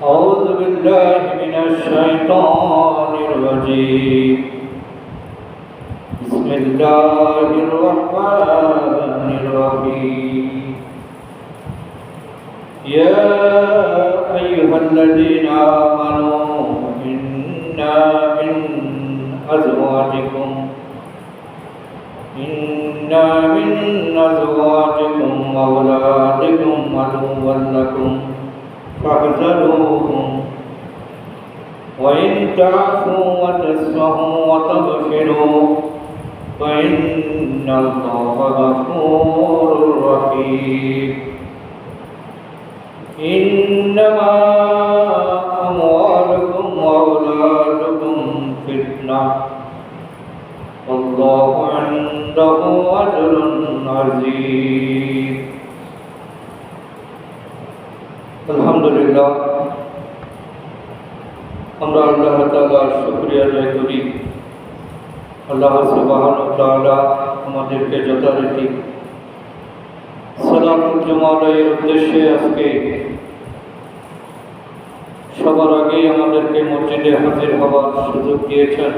أعوذ بالله من الشيطان الرجيم بسم الله الرحمن الرحيم يا أيها الذين آمنوا إن من أزواجكم وأولادكم عدوا لكم فاحذروهم وإن تعفوا وتصفحوا وتغفروا فإن الله غفور رحيم إنما أموالكم وأولادكم فتنة والله عنده أجر عظيم আলহামদুলিল্লাহ আমরা আল্লাহ তাআলার শুকরিয়া আদায় করি। আল্লাহ সুবহানাহু ওয়া তাআলা আমাদেরকে যথারীতি সালাতুল জুমা আদায়ের উদ্দেশ্যে আজকে সবার আগে আমাদেরকে মসজিদে হাজির হওয়ার সুযোগ দিয়েছেন।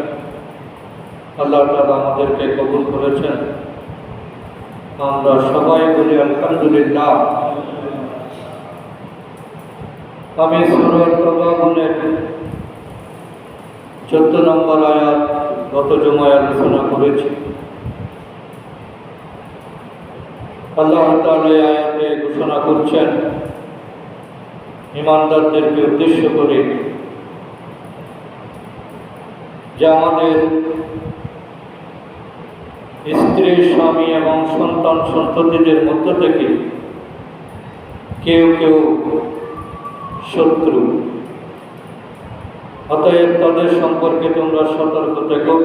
আল্লাহ তাআলা আমাদেরকে কবুল করেছেন। আমরা সবাই বলি আলহামদুলিল্লাহ। আমি সূরা তাগাবুনের 14 নম্বর আয়াত গত জুমায় আলোচনা করেছি। আল্লাহ তাআলা এই আয়াতে ঘোষণা করছেন ঈমানদারদেরকে উদ্দেশ্য করে যে আমাদের স্ত্রী, স্বামী এবং সন্তান সন্ততিদের মধ্য থেকে কেউ কেউ শত্রু, অতএব তাদের সম্পর্কে তোমরা সতর্ক থেকো।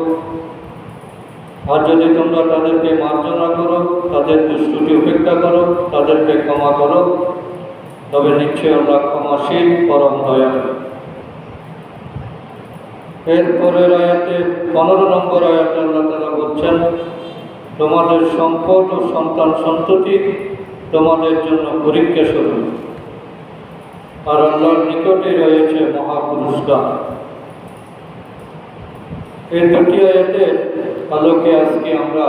আর যদি তোমরা তাদেরকে মার্জনা করো, তাদের দুষ্টুটি উপেক্ষা করো, তাদেরকে ক্ষমা করো, তবে নিশ্চয় আল্লাহ ক্ষমাশীল, পরম দয়ালু। এরপরের আয়াতে 15 নম্বর আয়াতে আল্লাহ তাআলা বলছেন তোমাদের সম্পদ ও সন্তান সন্ততি তোমাদের জন্য পরীক্ষা স্বরূপ, আর আল্লাহর নিকটে রয়েছে মহাপুরস্কার। এই দুটি আয়াতের আলোকে আজকে আমরা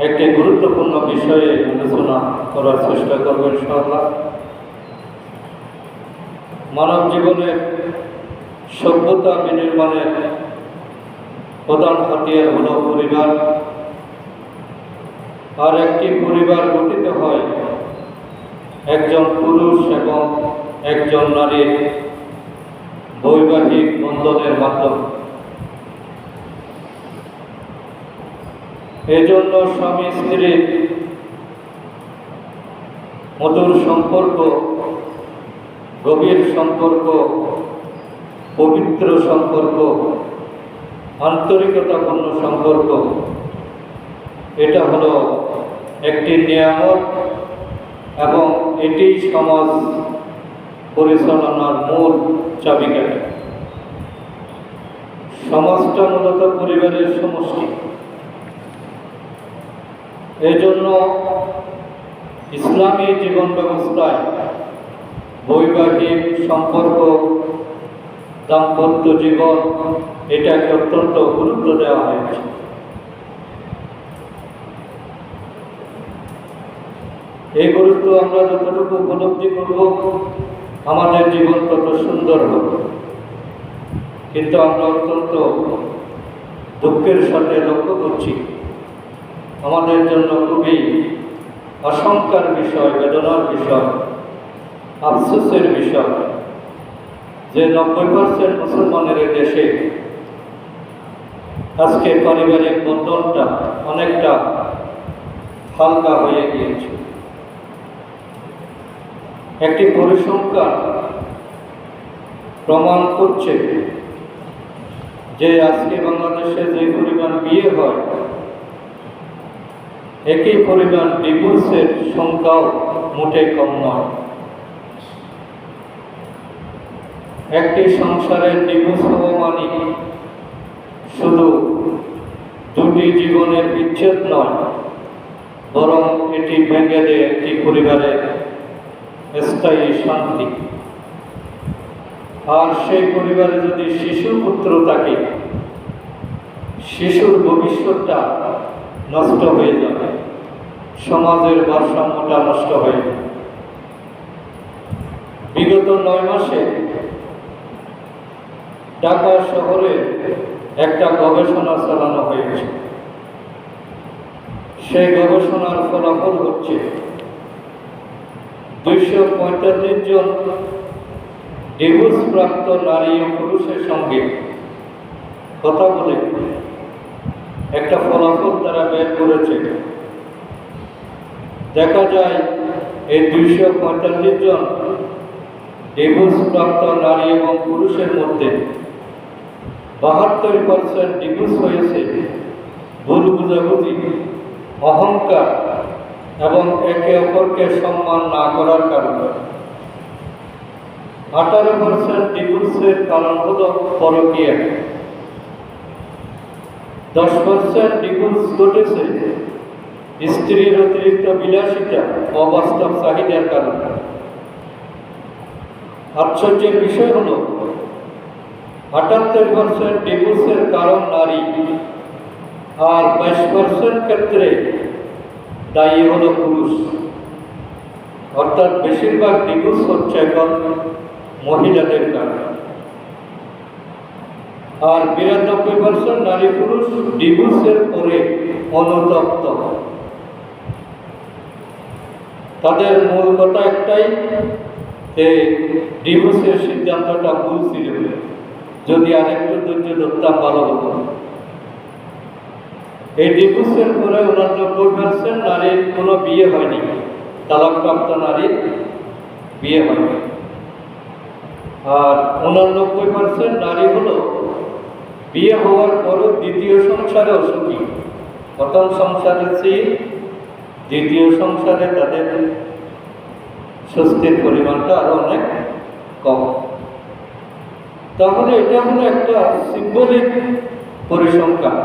একটি গুরুত্বপূর্ণ বিষয়ে আলোচনা করার চেষ্টা করব ইনশাআল্লাহ। মানব জীবনের সভ্যতা বিনির্মাণের প্রধান হাতিয়ার হল পরিবার। আর একটি পরিবার গঠিত হয় একজন পুরুষ এবং একজন নারীর বৈবাহিক বন্ধনের মাধ্যমে। এজন্য স্বামী স্ত্রীর মধুর সম্পর্ক, গভীর সম্পর্ক, পবিত্র সম্পর্ক, আন্তরিকতাপূর্ণ সম্পর্ক, এটা হলো একটি নিয়ামত এবং এটি সমাজ পরিচালনার মূল চাবিকাঠি। সমাজটা মূলত পরিবারের সমষ্টি। এজন্য ইসলামী জীবন ব্যবস্থায় বৈবাহিক সম্পর্ক, দাম্পত্য জীবন এটাকে অত্যন্ত গুরুত্ব দেওয়া হয়েছে। এই গুরুত্ব আমরা যতটুকু উপলব্ধি করব আমাদের জীবন তত সুন্দর হবে। কিন্তু আমরা অত্যন্ত দুঃখের সাথে লক্ষ্য করছি আমাদের জন্য খুবই আশঙ্কার বিষয়, বেদনার বিষয়, আফসোসের বিষয় যে 90% মুসলমানের এই দেশে আজকে পারিবারিক বন্ধনটা অনেকটা হালকা হয়ে গিয়েছে। একটি পরিসংখ্যান প্রমাণ করছে যে আজকে বাংলাদেশে যে পরিমাণ বিয়ে হয়, একই পরিমাণ ডিভোর্সের সংখ্যাও মোটে কম নয়। একটি সংসারের ডিভোর্স হওয়া মানে শুধু দুটি জীবনের বিচ্ছেদ নয়, বরং এটি ভেঙে দেয় একটি পরিবারের স্থায়ী শান্তি। আর সেই পরিবারে যদি শিশু পুত্র থাকে, শিশুর ভবিষ্যৎটা নষ্ট হয়ে যাবে, সমাজের ভারসাম্যটা নষ্ট হয়ে যাবে। বিগত 9 মাসে ঢাকা শহরে একটা গবেষণা চালানো হয়েছে। সেই গবেষণার ফলাফল হচ্ছে 245 জন ডিভোর্সপ্রাপ্ত নারী ও পুরুষের সঙ্গে কথা বলে একটা ফলাফল তারা বের করেছে। দেখা যায় এই 245 জন ডিভোর্সপ্রাপ্ত নারী এবং পুরুষের মধ্যে 72% ডিভোর্স হয়েছে ভুল বুঝাবুঝি, অহংকার এবং একে অপরকে সম্মান না করার কারণে। 18% ডিভোর্সের কারণ হল পরকীয়া। 10% ডিভোর্স ঘটেছে স্ত্রীর অতিরিক্ত বিলাসিতা, অবাস্তব চাহিদার কারণে। আশ্চর্যের বিষয় হল 78% ডিভোর্সের কারণ নারী, আর 22% ক্ষেত্রে দায়ী হল পুরুষ। অর্থাৎ বেশিরভাগ ডিভোর্স হচ্ছে এখন মহিলাদের কারণে। আর 92% নারী পুরুষ ডিভোর্সের পরে অনুতপ্ত। তাদের মূল কথা একটাই, যে ডিভোর্সের সিদ্ধান্তটা ভুল ছিল, যদি আরেকটু ধৈর্য ধরতাম ভালো হতো। এই ডিভোর্সের পরে 89% নারীর কোনো বিয়ে হয়নি, তালাকপ্রাপ্ত নারীর বিয়ে হয়নি। আর 89% নারী হলো বিয়ে হওয়ার পরও দ্বিতীয় সংসারেও সুখী। প্রথম সংসারের চেয়ে দ্বিতীয় সংসারে তাদের স্বস্তির পরিমাণটা আরো অনেক কম। তাহলে এটা হলো একটা সিম্বলিক পরিসংখ্যান।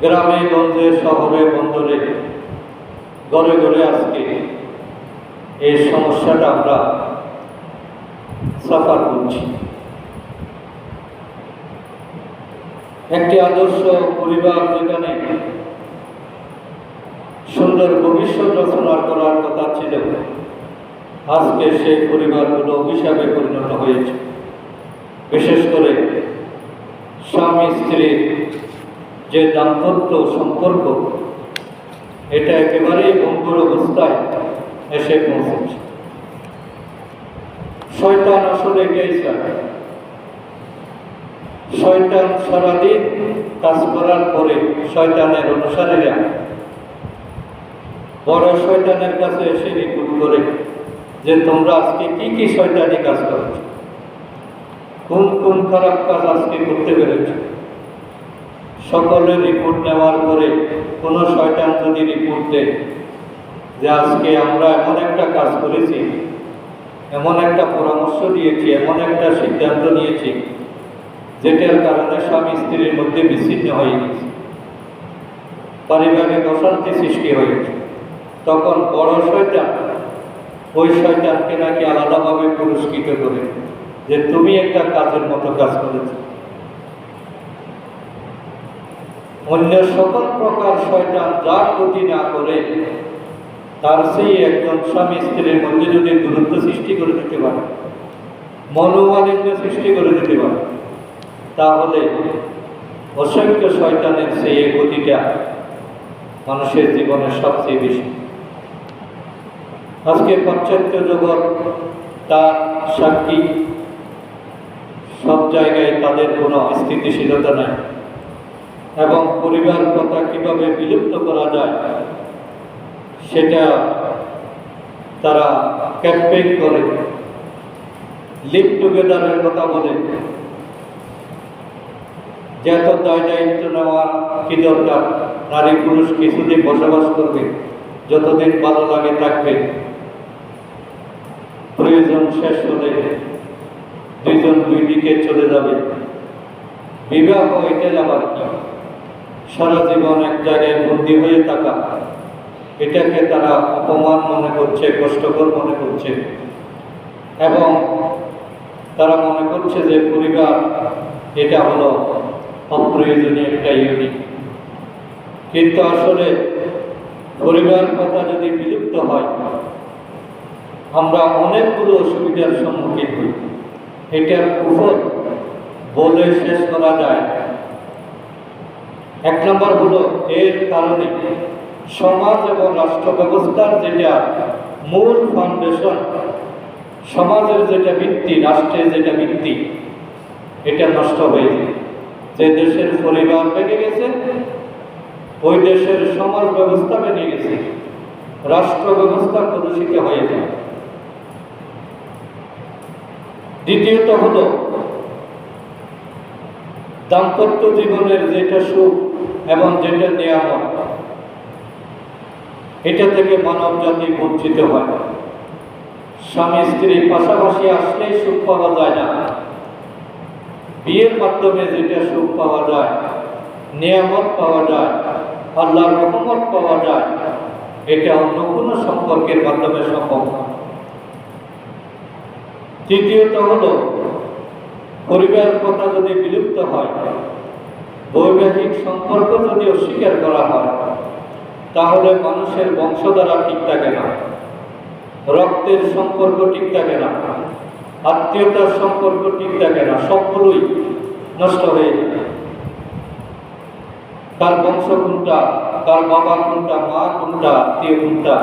গ্রামে গঞ্জে, শহরে বন্দরে, ঘরে ঘরে আজকে এই সমস্যাটা আমরা সাফার করছি। একটি আদর্শ পরিবার যেখানে সুন্দর ভবিষ্যৎ রচনা করার কথা ছিল, আজকে সেই পরিবারগুলো অভিশাপে পরিণত হয়েছে। বিশেষ করে স্বামী স্ত্রীর যে দাম্পত্য সম্পর্ক, এটা একেবারেই ভঙ্গুর অবস্থায় এসে পৌঁছেছে। শয়তান আসলে এটাই চায়। শয়তান সারাদিন কাজ করার পরে শয়তানের অনুসারীরা বড় শয়তানের কাছে এসে রিপোর্ট করে যে তোমরা আজকে কি কি শয়তানি কাজ করছ, কোন কোন খারাপ কাজ আজকে করতে পেরেছ। সকলের রিপোর্ট নেওয়ার পরে কোনো শয়তান যদি রিপোর্ট দেয় যে আজকে আমরা এমন একটা কাজ করেছি, এমন একটা পরামর্শ দিয়েছি, এমন একটা সিদ্ধান্ত নিয়েছি যেটার কারণে স্বামী স্ত্রীর মধ্যে বিচ্ছিন্ন হয়ে গেছে, পারিবারিক অশান্তি সৃষ্টি হয়েছে, তখন বড় শয়তান ওই শয়তানকে নাকি আলাদাভাবে পুরস্কৃত করে যে তুমি একটা কাজের মতো কাজ করেছ। অন্য সকল প্রকার শয়তান যা ক্ষতি না করে, তার সেই একজন স্বামী স্ত্রীর মধ্যে যদি দূরত্ব সৃষ্টি করে দিতে পারে, মনোমালিন্য সৃষ্টি করে দিতে পারে, তাহলে অসংখ্য শয়তানের সেই ক্ষতিটা মানুষের জীবনে সবচেয়ে বেশি। আজকে পাশ্চাত্য জগৎ তার সাক্ষী, সব জায়গায় তাদের কোনো স্থিতিশীলতা নাই, এবং পরিবার কথা কিভাবে বিলুপ্ত করা যায় সেটা তারা ক্যাম্পেইন করে, লিভ টুগেদারের কথা বলে, যে এত দায় দায়িত্ব নেওয়া কি দরকার, নারী পুরুষ কিছুদিন বসবাস করবে, যতদিন ভালো লাগে থাকবে, প্রয়োজন শেষ হলে দুইজন দুই দিকে চলে যাবে। বিবাহ এটা আবার কি, সারা জীবন এক জায়গায় বন্দী হয়ে থাকা, এটাকে তারা অপমান মনে করছে, কষ্টকর মনে করছে, এবং তারা মনে করছে যে পরিবার এটা হলো অপ্রয়োজনীয় একটা ইউনিট, কিন্তু আসলে পরিবার কথা যদি বিলুপ্ত হয় আমরা অনেকগুলো অসুবিধার সম্মুখীন হই। এটার কুফল বলে শেষ করা যায়। এক নম্বর হলো এর কারণে সমাজ এবং রাষ্ট্র ব্যবস্থার যেটা মূল ফাউন্ডেশন, সমাজের যেটা ভিত্তি, রাষ্ট্রের যেটা ভিত্তি, এটা নষ্ট হয়ে যায়। যে দেশের পরিবার ভেঙে গেছে ওই দেশের সমাজ ব্যবস্থা ভেঙে গেছে, রাষ্ট্র ব্যবস্থা প্রদূষিত হয়ে যায়। দ্বিতীয়ত হলো দাম্পত্য জীবনের যেটা সুখ এবং যেটা নিয়ামত, এটা থেকে মানব জাতি বঞ্চিত হয়। স্বামী স্ত্রী পাশাপাশি আসলেই সুখ পাওয়া যায় না। বিয়ের মাধ্যমে যেটা সুখ পাওয়া যায়, নিয়ামত পাওয়া যায়, আল্লাহর রহমত পাওয়া যায়, এটা অন্য কোনো সম্পর্কের মাধ্যমে সম্ভব না। তৃতীয়ত হলো পরিবার কথা যদি বিলুপ্ত হয়, বৈবাহিক সম্পর্ক যদি অস্বীকার করা হয়, তাহলে মানুষের বংশধারা ঠিক থাকে না, রক্তের সম্পর্ক ঠিক থাকে না, আত্মীয়তার সম্পর্ক ঠিক থাকে না, সবগুলোই নষ্ট হয়ে যায়। তার বংশ কোনটা, তার বাবা কোনটা, মা কোনটা, আত্মীয় কোনটা,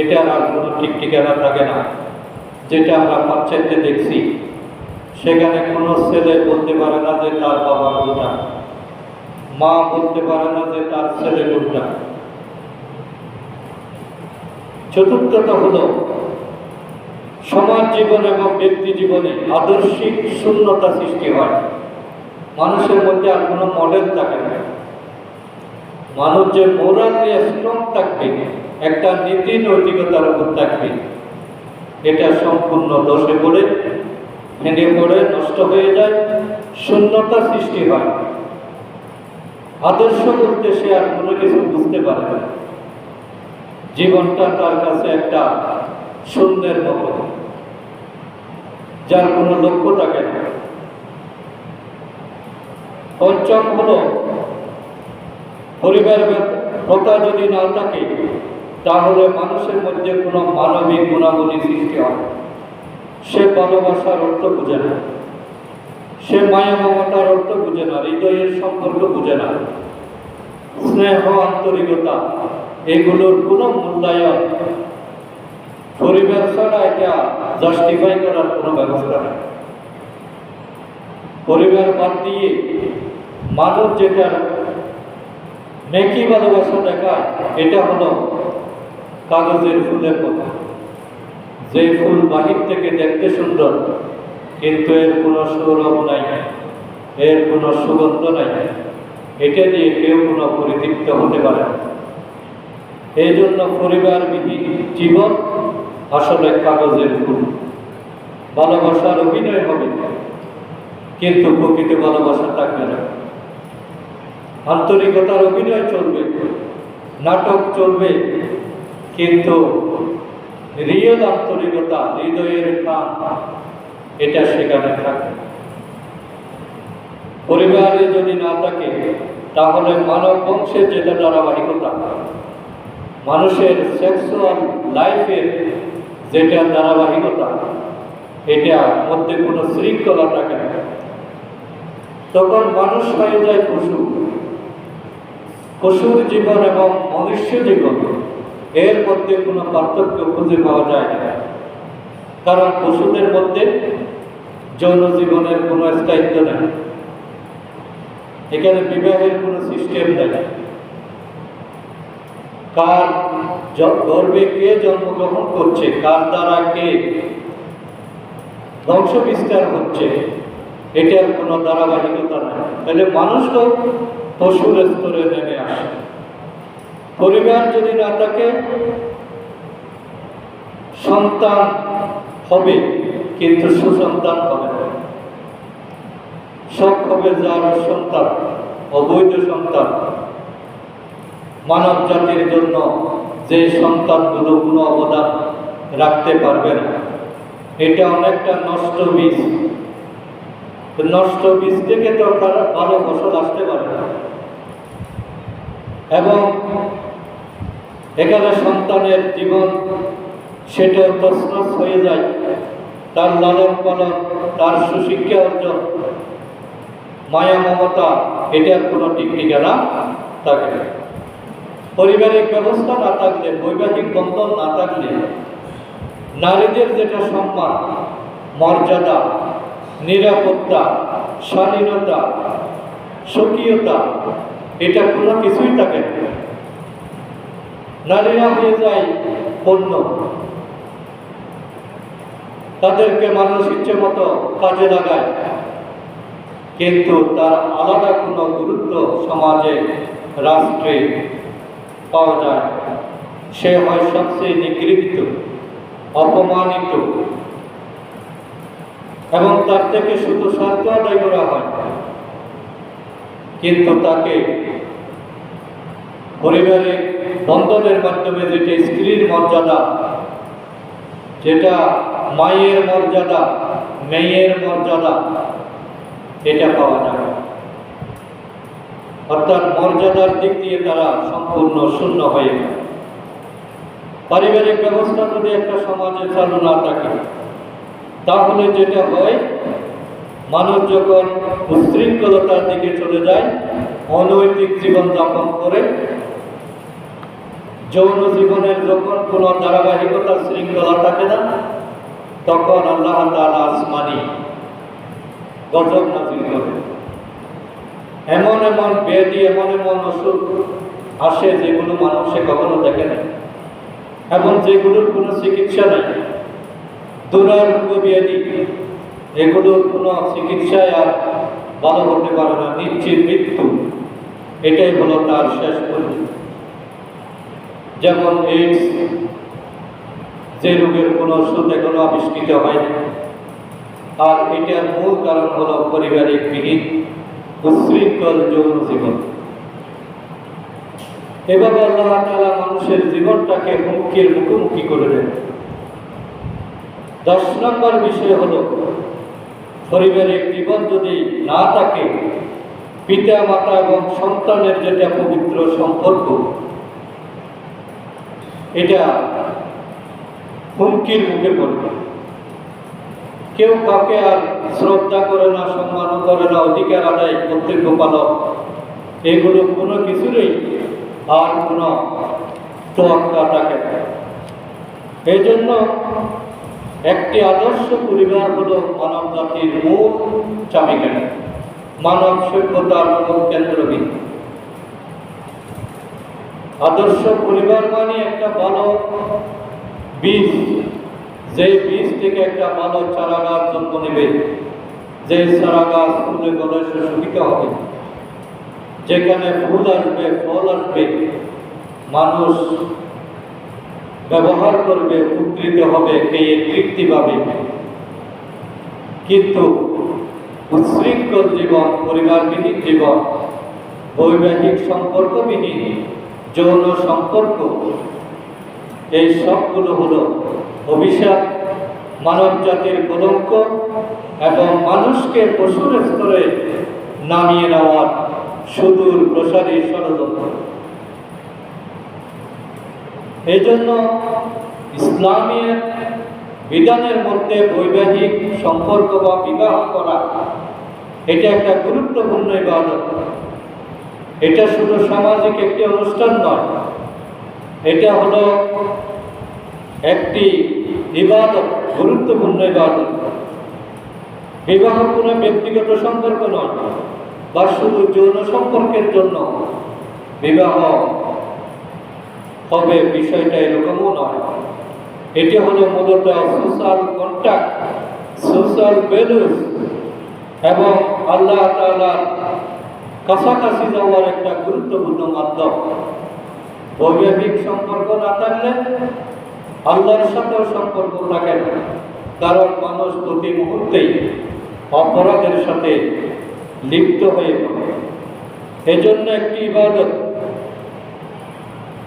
এটার আর কোনো ঠিক ঠিকানা থাকে না। যেটা আমরা পাশ্চাত্যে দেখছি, সেখানে কোনো ছেলে বলতে পারে না যে তার বাবা কোনটা, মা বলতে পারে না যে তার ছেলে কোনটা। চতুর্থত হলো সমাজ জীবন এবং ব্যক্তি জীবনে আদর্শিক শূন্যতা সৃষ্টি হয়। মানুষের মধ্যে আর কোনো মডেল থাকে না। মানুষ যে মোরালি স্ট্রং থাকবে, একটা নীতি নৈতিকতার উপর থাকবে, এটা সম্পূর্ণ দোষে পড়ে, ভেঙে পড়ে, নষ্ট হয়ে যায়, শূন্যতা সৃষ্টি হয়। আদর্শ বলতে সে আর কোনো কিছু বুঝতে পারে না। জীবনটা তার কাছে একটা শূন্যের মতো, যার কোনো লক্ষ্য থাকে না। পঞ্চম হলো পরিবার কথা যদি না থাকে, তাহলে মানুষের মধ্যে কোনো মানবিক গুণাবলী সৃষ্টি হয়। সে ভালোবাসার অর্থ বুঝে না, সে মায়া মমতার অর্থ বুঝে না, হৃদয়ের সম্পর্ক বুঝে না, স্নেহ আন্তরিকতা এগুলোর কোনো মূল্যায়ন পরিবার ছাড়া এটা জাস্টিফাই করার কোনো ব্যবস্থা নেই। পরিবার বাদ দিয়ে মানুষ যেটা নেকি ভালোবাসা দেখায়, এটা হলো কাগজের ফুলের কথা। যে ফুল বাহির থেকে দেখতে সুন্দর, কিন্তু এর কোনো সৌরভ নাই, এর কোনো সুগন্ধ নাই, এটা দিয়ে কেউ কোনো পরিতৃপ্ত হতে পারে না। এই জন্য পরিবারবিহীন জীবন আসলে কাগজের ফুল। ভালোবাসার অভিনয় হবে, কিন্তু প্রকৃত ভালোবাসা থাকবে না। আন্তরিকতার অভিনয় চলবে, নাটক চলবে, কিন্তু রিয়েল আন্তরিকতা, হৃদয়ের টান, এটা সেখানে থাকে। পরিবারে যদি না থাকে, তাহলে মানব বংশের যেটা ধারাবাহিকতা, মানুষের সেক্সুয়াল লাইফের যেটা ধারাবাহিকতা, এটা মধ্যে কোনো শৃঙ্খলা থাকে না। তখন মানুষ হয়ে যায় পশু। পশুর জীবন এবং মনুষ্য জীবন, এর মধ্যে কোনো পার্থক্য খুঁজে পাওয়া যায় না। কারণ পশুদের মধ্যে যৌন জীবনের কোনো স্থায়িত্ব নেই, এখানে বিবাহের কোনো সিস্টেম নেই। কার গর্ভে কে জন্মগ্রহণ করছে, কার দ্বারা কে বংশ বিস্তার হচ্ছে, এটার কোনো ধারাবাহিকতা নেই। তাহলে মানুষও পশুর স্তরে নেমে আসে। পরিবার যদি না থাকে, সন্তান হবে কিন্তু সুসন্তান হবে না। সব হবে যার সন্তান, অবৈধ সন্তান। মানব জাতির জন্য যে সন্তানগুলো কোনো অবদান রাখতে পারবে না, এটা অনেকটা নষ্ট বীজ। নষ্ট বীজ থেকে তো ভালো ফসল আসতে পারে না। এবং এখানে সন্তানের জীবন সেটাও তছনছ হয়ে যায়, তার লালন পালন, তার সুশিক্ষা অর্জন, মায়া মমতা, এটার কোনো ঠিক ঠিকানা থাকে না। পারিবারিক ব্যবস্থা না থাকলে, বৈবাহিক বন্ধন না থাকলে নারীদের যেটা সম্মান, মর্যাদা, নিরাপত্তা, স্বাধীনতা, স্বকীয়তা, এটা কোনো কিছুই থাকে না। নারীরা হয়ে যায় পণ্য, তাদেরকে মানুষ ইচ্ছে মতো কাজে লাগায়, কিন্তু তার আলাদা কোনো গুরুত্ব সমাজে, রাষ্ট্রে পাওয়া যায়। সে হয় সবচেয়ে নিগৃহীত, অপমানিত, এবং তার থেকে শুধু স্বার্থ আদায় করা হয়। কিন্তু তাকে পরিবারিক বন্ধনের মাধ্যমে যেটা স্ত্রীর মর্যাদা, যেটা মায়ের মর্যাদা, মেয়ের মর্যাদা, এটা পাওয়া যায়। অর্থাৎ মর্যাদার দিক দিয়ে তারা সম্পূর্ণ শূন্য হয়ে যায়। পারিবারিক ব্যবস্থা যদি একটা সমাজে চালু না থাকে, তাহলে যেটা হয়, মানুষ যখন উচ্ছৃঙ্খলতার দিকে চলে যায়, অনৈতিক জীবন যাপন করে, যৌন জীবনের যখন কোনো ধারাবাহিকতা, শৃঙ্খলা থাকে না, তখন আল্লাহ তাআলা আসমানি গজব নাযিল করে। এমন এমন ব্যাধি, এমন এমন অসুখ আসে যেগুলো মানুষে কখনো দেখে না, এবং যেগুলোর কোনো চিকিৎসা নেই। দুরারোগ্য ব্যাধি, এগুলোর কোনো চিকিৎসায় আর ভালো হতে পারে না, নিশ্চিত মৃত্যু, এটাই হলো তার শেষ পর্যন্ত। যেমন এইডস, যে রোগের কোনো ওষুধ এখনো আবিষ্কৃত হয়নি, আর এটার মূল কারণ হলো পারিবারিক বিহীন উচ্ছৃঙ্খল যৌন জীবন। এভাবে আল্লাহ তাআলা মানুষের জীবনটাকে হুমকির মুখোমুখি করে দেন। 10 নম্বর বিষয় হলো, পারিবারিক জীবন যদি না থাকে, পিতা মাতা এবং সন্তানের যেটা পবিত্র সম্পর্ক, এটা হুমকির মুখে পড়বে। কেউ কাউকে আর শ্রদ্ধা করে না, সম্মান করে না, অধিকার আদায়, কর্তব্য পালন, এগুলো কোনো কিছুরই আর কোনো তোয়াক্কা থাকে না। এই জন্য একটি আদর্শ পরিবার হলো মানব জাতির মূল চাবিকাঠি, মানব সভ্যতার মূল কেন্দ্রবিন্দু। আদর্শ পরিবার মানে একটা ভালো বীজ, যে বীজ থেকে একটা ভালো চারা গাছ জন্ম নেবে, যে চারা গাছ ফুলে ফলে সুশোভিত হবে, যেখানে ফুল আসবে, ফল আসবে, মানুষ ব্যবহার করবে, উপকৃত হবে, খেয়ে তৃপ্তি পাবে। কিন্তু উচ্ছৃঙ্খল জীবন, পরিবারবিহীন জীবন, বৈবাহিক সম্পর্কবিহীন যৌন সম্পর্ক, এই সবগুলো হলো অভিশাপ, মানব জাতির কলঙ্ক, এবং মানুষকে পশুর স্তরে নামিয়ে নেওয়ার সুদূর প্রসারী ষড়যন্ত্র। এই জন্য ইসলামের বিধানের মধ্যে বৈবাহিক সম্পর্ক বা বিবাহ করা, এটা একটা গুরুত্বপূর্ণ ইবাদত। এটা শুধু সামাজিক একটি অনুষ্ঠান নয়, এটা হলো একটি ইবাদত, গুরুত্বপূর্ণ ইবাদত। বিবাহ কোনো ব্যক্তিগত সম্পর্ক নয়, বা শুধু যৌন সম্পর্কের জন্য বিবাহ হবে, বিষয়টা এরকমও নয়। এটি হলো মূলত সোশ্যাল কন্ট্যাক্ট, সোশ্যাল ভ্যালুস এবং আল্লাহ তাআলার কাছাকাছি যাওয়ার একটা গুরুত্বপূর্ণ মাধ্যম। বৈবাহিক সম্পর্ক না থাকলে আল্লাহর সাথেও সম্পর্ক থাকে না, কারণ মানুষ প্রতি মুহূর্তেই অপরাধের সাথে লিপ্ত হয়ে পড়ে। এজন্য একটি ইবাদত।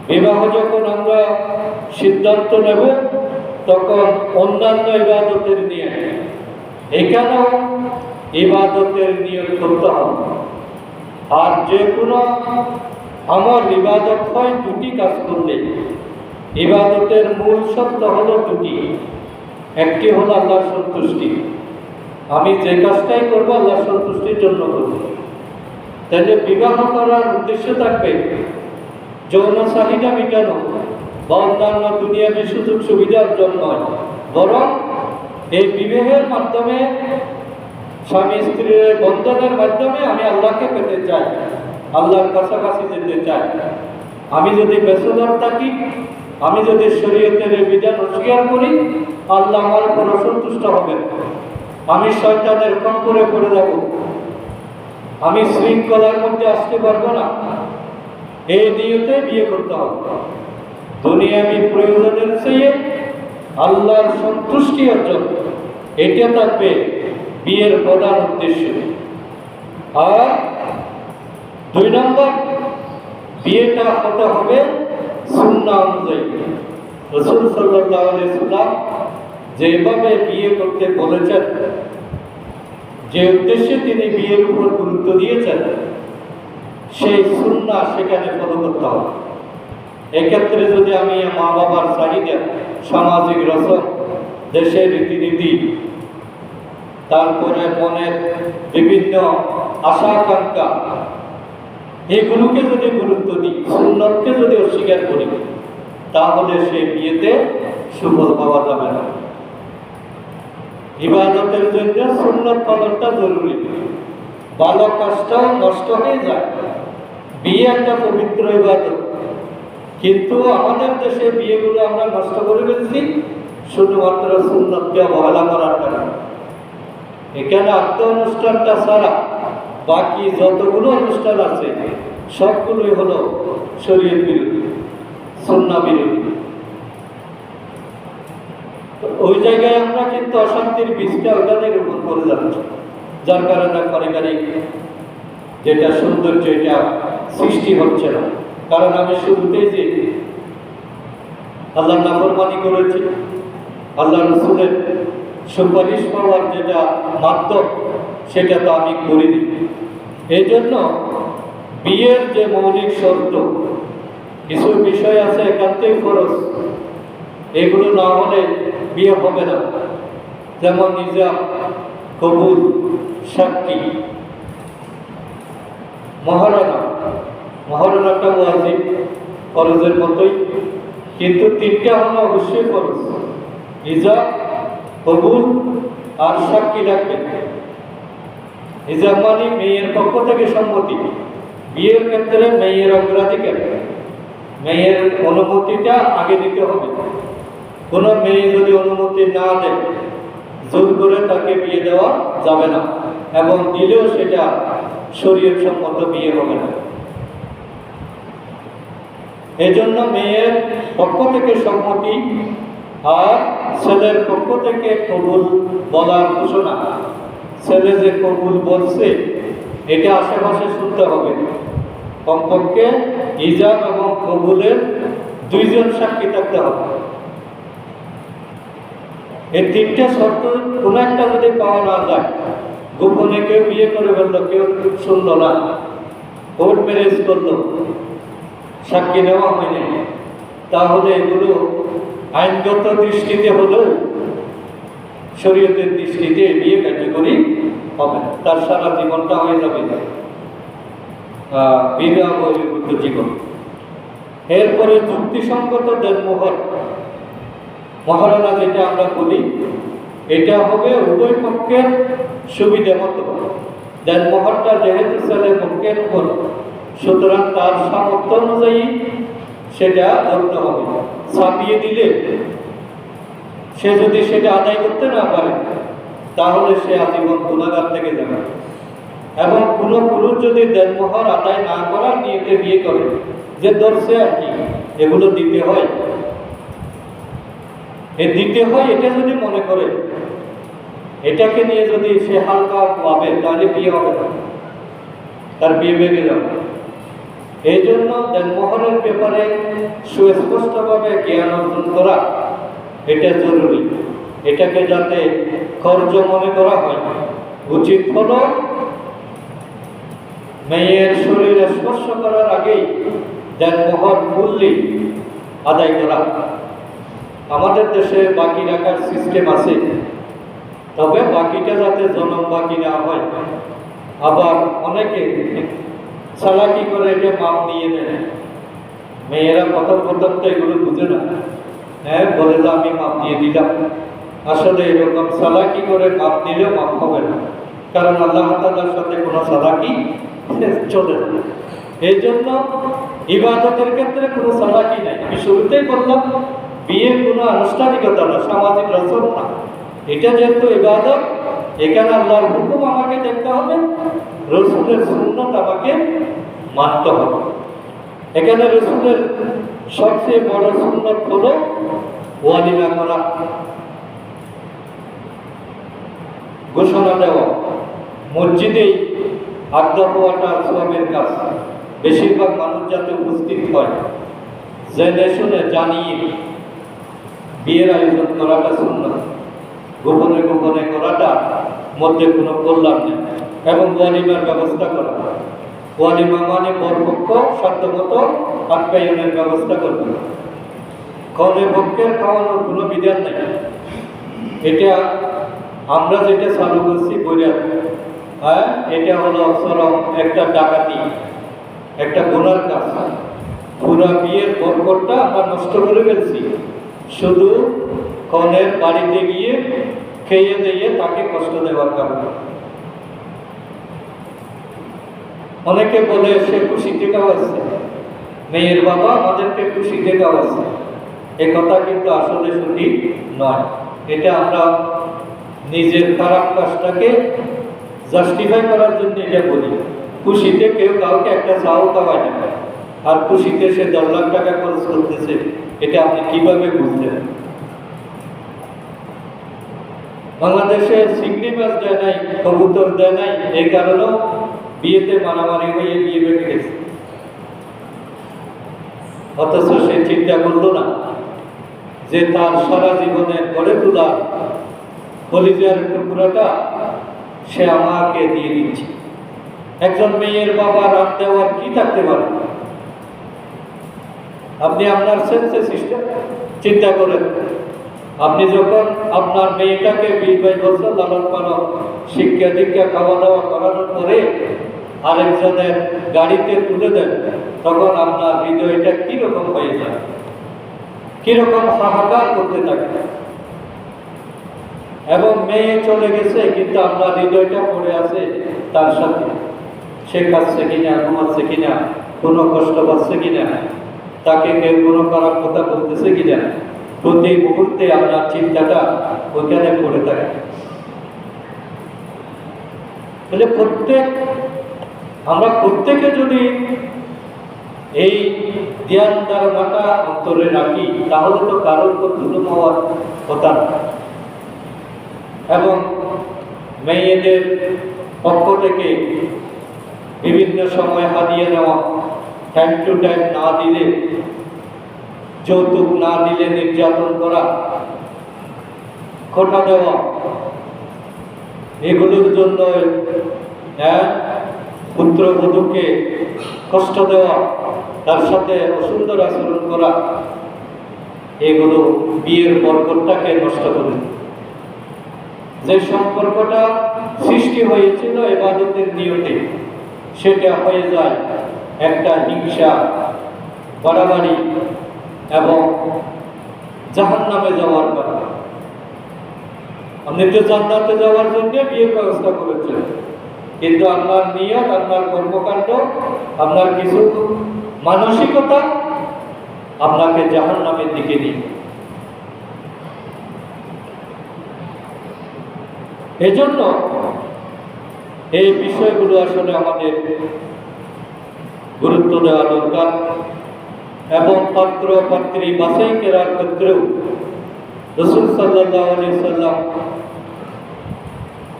বিবাহ যখন আমরা সিদ্ধান্ত নেব, তখন অন্যান্য ইবাদতের নিয়ে এখানেও ইবাদতের নিয়ত করতে হবে। আর যে কোনো আমল ইবাদত হয় দুটি কাজ করলে। ইবাদতের মূল শর্ত হলো দুটি। একটি হলো আল্লাহর সন্তুষ্টি, আমি যে কাজটাই করবো আল্লাহর সন্তুষ্টির জন্য করবো। তাহলে বিবাহ করার উদ্দেশ্য থাকবে যৌন চাহিদা মেটানো বা অন্যান্য দুনিয়াবী সুযোগ সুবিধার জন্য নয়, বরং এই বিবাহের মাধ্যমে স্বামী স্ত্রীর বন্ধনের মাধ্যমে আমি আল্লাহকে পেতে চাই, আল্লাহর কাছাকাছি যেতে চাই। আমি যদি বেসুদর থাকি, আমি যদি শরীয়তের বিধান অস্বীকার করি, আল্লাহ আমার উপর অসন্তুষ্ট হবেন, আমি শয়তানের কম্পরে পড়ে যাব, আমি শৃঙ্খলার মধ্যে আসতে পারবো না। এই নিয়তে বিয়ে করতে হবে। দুনিয়াবী প্রয়োজনের চেয়ে আল্লাহর সন্তুষ্টি অর্জন, এটা থাকবে বিয়ের প্রধান উদ্দেশ্য। আর 2 নম্বর, বিয়েটা হতে হবে সুন্নাহ অনুযায়ী। রাসূল সাল্লাল্লাহু আলাইহি ওয়াসাল্লাম যেভাবে বিয়ে করতে বলেছেন, যে উদ্দেশ্যে তিনি বিয়ের উপর গুরুত্ব দিয়েছেন, সেই সুন্নাহ সেখানে ফলো করতে হবে। এক্ষেত্রে যদি আমি মা বাবার চাহিদা, সামাজিক রসম, দেশের রীতিনীতি, তারপরে মনের বিভিন্ন আশা আকাঙ্ক্ষা, এগুলোকে যদি গুরুত্ব দিই, সুন্নতকে যদি অস্বীকার করি, তাহলে সেই বিয়েতে সুফল পাওয়া যাবে না। ইবাদতের জন্য সুন্নত পালনটা জরুরি। ভালো কাজটাও নষ্ট হয়ে যায়। বিয়ে একটা পবিত্র ইবাদত, কিন্তু আমাদের দেশে বিয়েগুলো আমরা নষ্ট করে ফেলছি শুধুমাত্র সুন্নতকে অবহেলা করার কারণে। এখানে আত্ম অনুষ্ঠানটা ছাড়া বাকি যতগুলো অনুষ্ঠান আছে সবগুলোই হলো শরীয়ত বিরোধী, সুন্নাহ বিরোধী। ওই জায়গায় আমরা কিন্তু অশান্তির বীজটা ওখানে রোপণ করে যাচ্ছি, যার কারণে পারিবারিক যেটা সৌন্দর্য এটা সৃষ্টি হচ্ছে না। কারণ আমি শুরুতেই যে আল্লাহর নাফরমানি করেছি, আল্লাহ রসুলের সুপারিশ পাওয়ার যেটা মাধ্যম সেটা তো আমি করিনি। এই জন্য বিয়ের যে মৌলিক শর্ত, কিছু বিষয় আছে একান্তই ফরজ, এগুলো না হলে বিয়ে হবে না। যেমন নিজাম, কবুল, সাক্ষী, মহারণা। মহারণাটা ওয়াজিব, ফরজের মতোই, কিন্তু 3টা হলো অবশ্যই ফরজ। ইজাব, কবুল আর সাক্ষী রাখবেন। ইজাব মানে মেয়ের পক্ষ থেকে সম্মতি। বিয়ের ক্ষেত্রে মেয়ের অগ্রাধিকার, মেয়ের অনুমতিটা আগে দিতে হবে। কোনো মেয়ে যদি অনুমতি না দেয়, জোর করে তাকে বিয়ে দেওয়া যাবে না, এবং দিলেও সেটা শরীয়ত সম্মত বিয়ে হবে না। এই জন্য মেয়ের পক্ষ থেকে সম্মতি আর ছেলের পক্ষ থেকে কবুল বলার ঘোষণা। ছেলে যে কবুল বলছে এটা আশেপাশে শুনতে হবে। কমপক্ষে ইজাব এবং কবুলের 2 জন সাক্ষী থাকতে হবে। এই 3টা শর্ত কোনো একটা যদি পাওয়া না যায়, গোপনে কেউ বিয়ে করে ফেললো, কেউ শুনলো না, কোর্ট ম্যারেজ করলো, সাক্ষী নেওয়া হয়নি, তাহলে এগুলো আইনগত দৃষ্টিতে হলেও শরীয়তের দৃষ্টিতে বিয়ে কার্যকরী হবে না। তার সারা জীবনটা হয়ে যাবে বিবাহ বহির্ভূত জীবন। এরপরে যুক্তিসঙ্গত দেনমোহর, মহারণা যেটা আমরা বলি, এটা হবে উভয় পক্ষের সুবিধা মতো। দেনমোহরটা যেহেতু ছেলে পক্ষের উপর, সুতরাং তার সামর্থ্য অনুযায়ী সেটা ধরতে হবে। ছাপিয়ে দিলে সে যদি সেটা আদায় করতে না পারে, তাহলে সে আজীবন গুনাহগার থেকে যাবে। এবং কোনো পুরুষ যদি দেনমোহর আদায় না করার নিয়তে বিয়ে করে, যে ধরছে আর কি, এগুলো দিতে হয়, দিতে হয়, এটা যদি মনে করে, এটাকে নিয়ে যদি সে হালকা পাবে, তাহলে বিয়ে হবে না, তার বিয়ে ভেঙে যাবে। এই জন্য দেনমোহরের ব্যাপারে সুস্পষ্টভাবে জ্ঞান অর্জন করা এটা জরুরি। এটাকে যাতে খরচ মনে করা হয়, উচিত হলো মেয়ের শরীরে স্পর্শ করার আগেই দেনমোহর মূল্যে আদায় করা। আমাদের দেশে বাকি রাখার সিস্টেম আছে, তবে বাকিটা যাতে জনম বাকি না হয়। আবার অনেকে চালাকি করে এটা মাপ দিয়ে নেয়। মেয়েরা প্রথম প্রথম তো এগুলো বুঝে না, হ্যাঁ বলে যে আমি মাপ দিয়ে দিলাম। আসলে এরকম চালাকি করে মাপ দিলেও মাপ হবে না, কারণ আল্লাহ তাআলার সাথে কোনো চালাকি চলে না। এই জন্য ইবাদতের ক্ষেত্রে কোনো চালাকি নাই। আমি শুরুতেই বললাম, বিয়ে কোনো আনুষ্ঠানিকতা না, সামাজিক রচন না। এটা যেহেতু ইবাদত, এখানে আল্লাহর হুকুম আমাকে দেখতে হবে, রসুলের সুন্নাত আমাকে মানতে হবে। এখানে রসুলের সবচেয়ে বড় সুন্নাত হলো ওয়ালিমা করা, ঘোষণা দেওয়া। মসজিদেই আড্ডা হওয়াটা সওয়াবের কাজ। বেশিরভাগ মানুষ যাতে উপস্থিত হয়, জেনে শুনে জানিয়ে বিয়ের আয়োজন করাটা সুন্নাত। গোপনে গোপনে করাটা মধ্যে কোনো কল্যাণ নেই। এবং ওয়ালিমার ব্যবস্থা করা, ওয়ালিমা মানে বরপক্ষ সাধ্যমতো আপ্যায়নের ব্যবস্থা করবে। কনে পক্ষের খাওয়ানোর কোনো বিধান নেই। এটা আমরা যেটা চালু করছি বইরা, হ্যাঁ এটা হলো চরম একটা ডাকাতি, একটা গুনার কাজ। পুরা বিয়ের বরকতটা আমরা নষ্ট করে ফেলছি শুধু কনের বাড়িতে গিয়ে খেয়ে দিয়ে তাকে কষ্ট দেওয়ার কারণে। অনেকে বলে সে খুশিতে খাওয়াচ্ছে, মেয়ের বাবা আমাদেরকে খুশিতে খাওয়াচ্ছে। এ কথা কিন্তু আসলে সঠিক নয়। এটা আমরা নিজের খারাপ কাজটাকে জাস্টিফাই করার জন্য এটা বলি। খুশিতে কেউ কাউকে একটা চাও খাওয়ায় না, আর খুশিতে সে 10 লাখ টাকা খরচ করতেছে, এটা আপনি কিভাবে বুঝলেন? বাংলাদেশে চিংড়ি মাছ দেয় নাই, কবুতর দেয় নাই, এই কারণেও বিয়েতে মারামারি হয়ে বিয়ে ভেঙে গেছে। অথচ সে চিন্তা করলো না যে তার সারা জীবনের গড়ে তোলা কলিজার টুকরাটা সে আমাকে দিয়ে দিচ্ছে। একজন মেয়ের বাবা রাত দেওয়ার কি থাকতে পারে? আপনি আপনার সেন্সে সিস্টেম চিন্তা করেন। আপনি যখন আপনার মেয়েটাকে 20-22 বছর লালন পালন, শিক্ষা দীক্ষা, খাওয়া দাওয়া করানোর পরে আরেকজনের গাড়িতে তুলে দেন, তখন আপনার হৃদয়টা কিরকম হয়ে যায়, কিরকম হাহাকার করতে থাকে। এবং মেয়ে চলে গেছে, কিন্তু আপনার হৃদয়টা পড়ে আছে তার সাথে। সে খাচ্ছে কিনা, ঘুমাচ্ছে কিনা, কোনো কষ্ট পাচ্ছে কিনা, তাকে কেউ কোনো খারাপ কথা বলতেছে কিনা, প্রতি মুহূর্তে আপনার চিন্তাটা ওইখানে পড়ে থাকে। তাহলে আমরা প্রত্যেকে যদি এই ধ্যান ধারণাটা অন্তরে রাখি, তাহলে তো কারোর তো জুলুম হওয়ার কথা না। এবং মেয়েদের পক্ষ থেকে বিভিন্ন সময় হারিয়ে নেওয়া, টাইম টু টাইম না দিলে, যৌতুক না দিলে নির্যাতন করা, খোটা দেওয়া, এগুলোর জন্য পুত্রবধূকে কষ্ট দেওয়া, তার সাথে অসুন্দর আচরণ করা, এগুলো বিয়ের বরকতটাকে নষ্ট করে। যে সম্পর্কটা সৃষ্টি হয়েছিল ইবাদতের নিয়তে, সেটা হয়ে যায় একটা হিংসা, বাড়াবাড়ি এবং জাহান্নামে যাওয়ার কথা। আপনি তো জান্নাতে যাওয়ার জন্য বিয়ের ব্যবস্থা করেছেন, কিন্তু আপনার নিয়ত, আপনার কর্মকাণ্ড, আপনার কিছু মানসিকতা আপনাকে জাহান্নামের দিকে নিয়ে। এজন্য এই বিষয়গুলো আসলে আমাদের গুরুত্ব দেওয়া দরকার। এবং পাত্র পাত্রী বাছাই করার ক্ষেত্রেও রাসূল সাল্লাল্লাহু আলাইহি সাল্লাম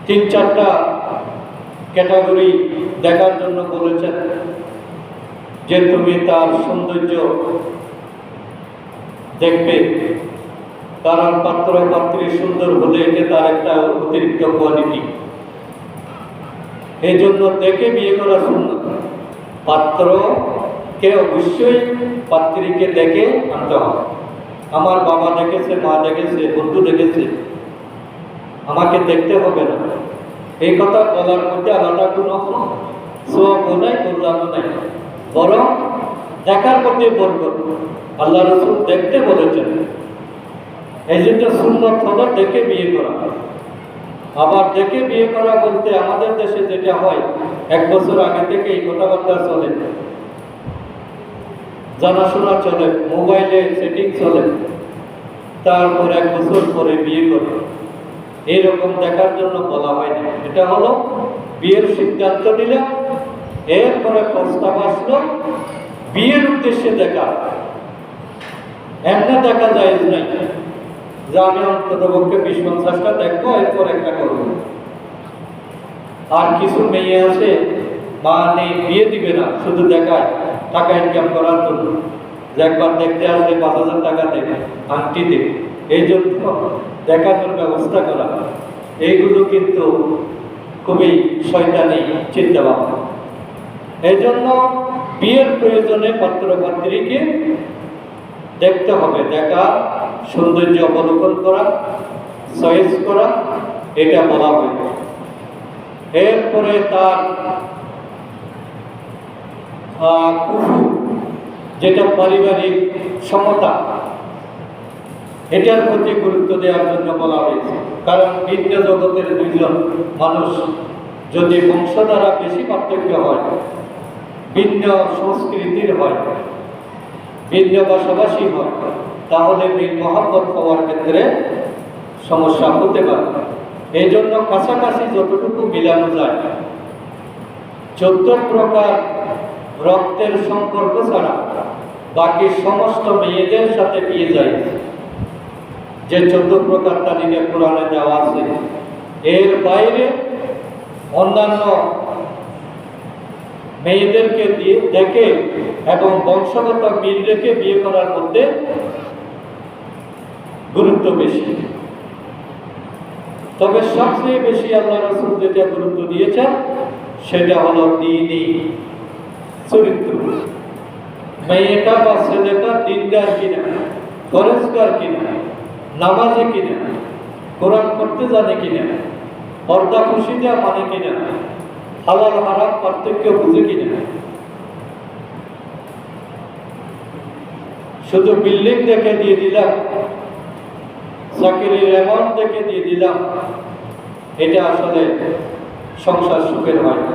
3-4টা ক্যাটাগরি দেখার জন্য বলেছেন, যে তুমি তার সৌন্দর্য দেখবে, তার পাত্র পাত্রী সুন্দর হলে এটা তার একটা অতিরিক্ত কোয়ালিটি। এই জন্য দেখে বিয়ে করা সুন্নাত। পাত্রকে অবশ্যই পাত্রীকে দেখে আনতে হবে। আমার বাবা দেখেছে, মা দেখেছে, বন্ধু দেখেছে, আমাকে দেখতে হবে না, এই কথা বলার মধ্যে আলাদা কোনো সওয়াবও নাই, কল্যাণও নাই, বরং দেখার মধ্যে বরকত। আল্লাহ রাসূল দেখতে বলেছেন। এই জন্য সুন্নাত হলো দেখে বিয়ে করা। আবার দেখে বিয়ে করা বলতে আমাদের দেশে যেটা হয়, 1 বছর আগে থেকে এই কথাবার্তা চলে, জানাশোনা চলে, মোবাইলে সেটিং চলে, তারপর 1 বছর পরে বিয়ে করে, এইরকম দেখার জন্য বলা হয়নি। এটা হলো বিয়ের সিদ্ধান্ত নিলাম, এরপরে প্রস্তাব আসলো, বিয়ের উদ্দেশ্যে দেখা। এমনি দেখা যায় নাই যে আমি অন্তত পক্ষে 20-50টা দেখবো, এরপর একটা করবো। আর কিছু মেয়ে আছে মা নেই, বিয়ে দিবে না, শুধু দেখায় টাকা ইনকাম করার জন্য, যে একবার দেখতে আসলে 5,000 টাকা দেবে, আংটি দেবে, এই জন্য দেখানোর ব্যবস্থা করা। এইগুলো কিন্তু খুবই শয়তানি চিন্তা ভাবনা। এই জন্য বিয়ের প্রয়োজনে পাত্র পাত্রীকে দেখতে হবে, দেখা, সৌন্দর্য অবলোকন করা, চয়েস করা, এটা বলা হয়। এরপরে তার কুফু, যেটা পারিবারিক সমতা, এটার প্রতি গুরুত্ব দেওয়ার জন্য বলা হয়েছে। কারণ ভিন্ন জগতের দুইজন মানুষ যদি বংশ দ্বারা বেশি পার্থক্য হয়, ভিন্ন সংস্কৃতির হয়, ভিন্ন বসবাসী হয়, তাহলে মিল মহব্বত হওয়ার ক্ষেত্রে সমস্যা হতে পারে। এই জন্য কাছাকাছি যতটুকু মিলানো যায়, 14 প্রকার রক্তের সম্পর্ক ছাড়া বাকি সমস্ত মেয়েদের সাথে বিয়ে যায়। যে 14 প্রকার তালিকা কোরআনে দেওয়া আছে, এর বাইরে অন্যান্য মেয়েদেরকে দিয়ে দেখে এবং বংশগত মিল রেখে বিয়ে করার মধ্যে গুরুত্ব বেশি। তবে সবচেয়ে বেশি আল্লাহ রাসূল যেটা গুরুত্ব দিয়েছেন সেটা হলো দ্বীনি চরিত্র। মেয়েটা বা ছেলেটা দিনদার কিনা, পরেজগার কিনা, নামাজি কিনা, কোরআন পড়তে জানে কিনা, পর্দা খুশিটা মানে কিনা, হালাল হারাম পার্থক্য বুঝে কিনা। শুধু বিল্ডিং দেখে দিয়ে দিলাম, চাকরির অ্যামাউন্ট দেখে দিয়ে দিলাম, এটা আসলে সংসার সুখের হয় না।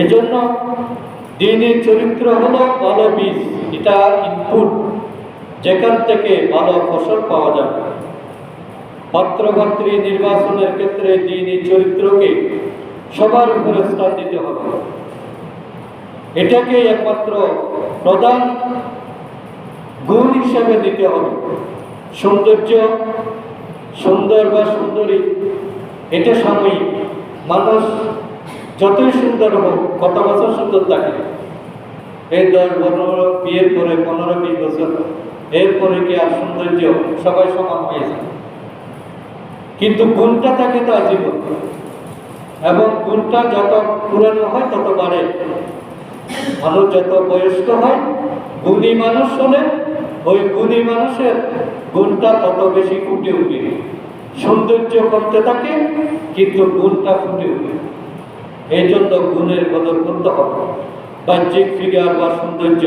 এজন্য দ্বীনি চরিত্র হলো ভালো বীজ, এটা ইনপুট, যেখান থেকে ভালো ফসল পাওয়া যাবে। পাত্রপাত্রী নির্বাচনের ক্ষেত্রে দ্বীনি চরিত্রকে সবার উপরে স্থান দিতে হবে। এটাকে একমাত্র প্রধান গুণ হিসেবে দিতে হবে। সৌন্দর্য, সুন্দর বা সুন্দরী, এটা সাময়িক। মানুষ যতই সুন্দর হোক, কত বছর সুন্দর থাকে, এই 10-15 বিয়ের পরে 15-20 বছর, এরপরে কি আর সৌন্দর্য সবাই সমান হয়ে যায়? কিন্তু গুণটা থাকে তো আজীবন, এবং গুণটা যত পুরানো হয় তত বাড়ে। মানুষ যত বয়স্ক হয়, গুণী মানুষ হলে ওই গুণী মানুষের গুণটা তত বেশি ফুটে উঠে। সৌন্দর্য কমতে থাকে কিন্তু গুণটা ফুটে উঠে। এই জন্য গুণের কদর করতে হবে। বাহ্যিক ফিগার বা সৌন্দর্য,